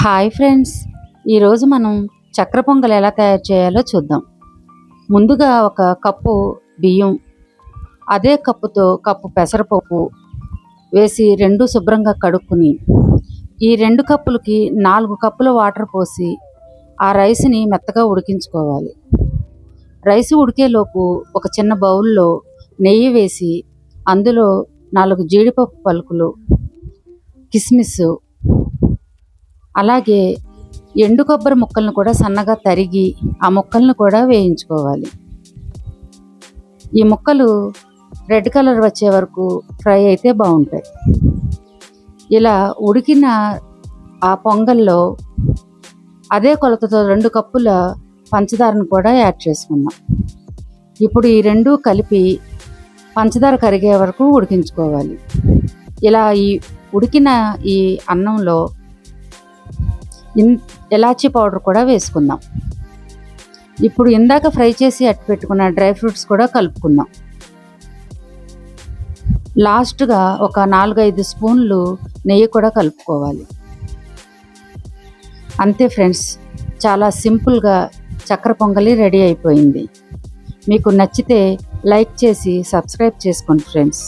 Hi friends, ఈరోజు మనం చక్కెర పొంగల్ ఎలా తయారు చేయాలో చూద్దాం. ముందుగా ఒక కప్పు బియ్యం, అదే కప్పుతో కప్పు పెసరపప్పు వేసి రెండు శుభ్రంగా కడుక్కుని, ఈ 2 కప్పులకి 4 కప్పుల వాటర్ పోసి ఆ రైస్ని మెత్తగా ఉడికించుకోవాలి. రైస్ ఉడికేలోపు ఒక చిన్న బౌల్లో నెయ్యి వేసి అందులో 4 జీడిపప్పు పలుకులు, కిస్మిస్, అలాగే ఎండు కొబ్బరి ముక్కలను కూడా సన్నగా తరిగి ఆ ముక్కలను కూడా వేయించుకోవాలి. ఈ ముక్కలు రెడ్ కలర్ వచ్చే వరకు ఫ్రై అయితే బాగుంటాయి. ఇలా ఉడికిన ఆ పొంగల్లో అదే కొలతతో 2 కప్పుల పంచదారను కూడా యాడ్ చేసుకుందాం. ఇప్పుడు ఈ రెండు కలిపి పంచదార కరిగే వరకు ఉడికించుకోవాలి. ఇలా ఈ ఉడికిన ఈ అన్నంలో ఇలాచీ పౌడర్ కూడా వేసుకుందాం. ఇప్పుడు ఇందాక ఫ్రై చేసి అట్టు పెట్టుకున్న డ్రై ఫ్రూట్స్ కూడా కలుపుకుందాం. లాస్ట్గా ఒక 4-5 స్పూన్లు నెయ్యి కూడా కలుపుకోవాలి. అంతే ఫ్రెండ్స్, చాలా సింపుల్గా చక్కెర పొంగలి రెడీ అయిపోయింది. మీకు నచ్చితే లైక్ చేసి సబ్స్క్రైబ్ చేసుకోండి ఫ్రెండ్స్.